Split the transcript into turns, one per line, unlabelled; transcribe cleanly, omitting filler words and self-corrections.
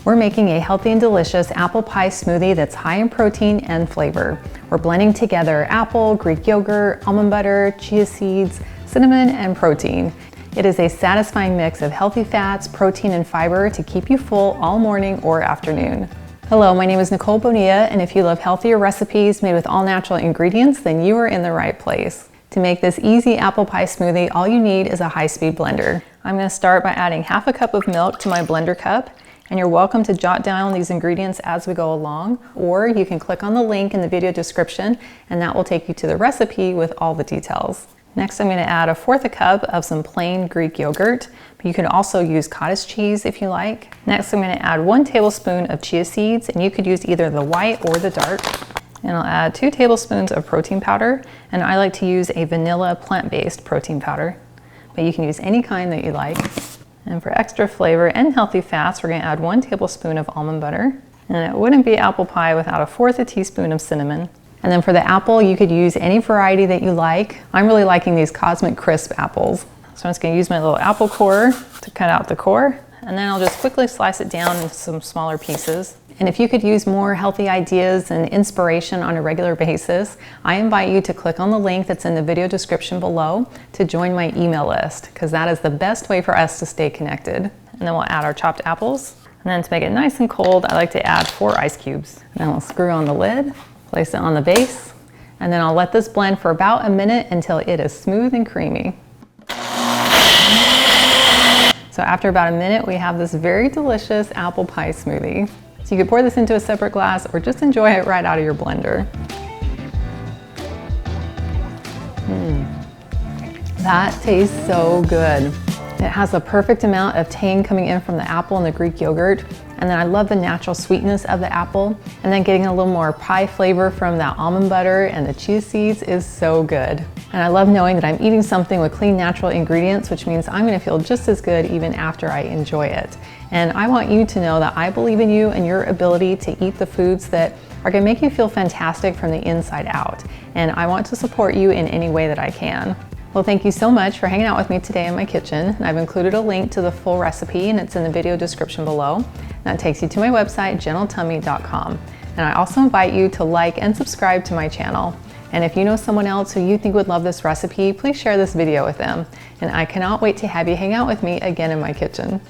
We're making a healthy and delicious apple pie smoothie that's high in protein and flavor. We're blending together apple, Greek yogurt, almond butter, chia seeds, cinnamon, and protein. It is a satisfying mix of healthy fats, protein, and fiber to keep you full all morning or afternoon. Hello, my name is Nicole Bonilla, and if you love healthier recipes made with all natural ingredients, then you are in the right place. To make this easy apple pie smoothie, all you need is a high-speed blender. I'm going to start by adding half a cup of milk to my blender cup, and you're welcome to jot down these ingredients as we go along, or you can click on the link in the video description, and that will take you to the recipe with all the details. Next, I'm going to add 1/4 cup of some plain Greek yogurt, but you can also use cottage cheese if you like. Next, I'm going to add 1 tablespoon of chia seeds, and you could use either the white or the dark. And I'll add 2 tablespoons of protein powder, and I like to use a vanilla plant-based protein powder, but you can use any kind that you like. And for extra flavor and healthy fats, we're going to add 1 tablespoon of almond butter, and it wouldn't be apple pie without 1/4 teaspoon of cinnamon. And then for the apple, you could use any variety that you like. I'm really liking these Cosmic Crisp apples. So I'm just going to use my little apple core to cut out the core, and then I'll just quickly slice it down into some smaller pieces. And if you could use more healthy ideas and inspiration on a regular basis, I invite you to click on the link that's in the video description below to join my email list, because that is the best way for us to stay connected. And then we'll add our chopped apples. And then to make it nice and cold, I like to add 4 ice cubes. And then we'll screw on the lid, place it on the base, and then I'll let this blend for about a minute until it is smooth and creamy. So after about a minute, we have this very delicious apple pie smoothie. So you could pour this into a separate glass or just enjoy it right out of your blender. That tastes so good. It has the perfect amount of tang coming in from the apple and the Greek yogurt. And then I love the natural sweetness of the apple. And then getting a little more pie flavor from that almond butter and the chia seeds is so good. And I love knowing that I'm eating something with clean, natural ingredients, which means I'm going to feel just as good even after I enjoy it. And I want you to know that I believe in you and your ability to eat the foods that are going to make you feel fantastic from the inside out. And I want to support you in any way that I can. Well, thank you so much for hanging out with me today in my kitchen. And I've included a link to the full recipe, and it's in the video description below. That takes you to my website, gentletummy.com. And I also invite you to like and subscribe to my channel. And if you know someone else who you think would love this recipe, please share this video with them. And I cannot wait to have you hang out with me again in my kitchen.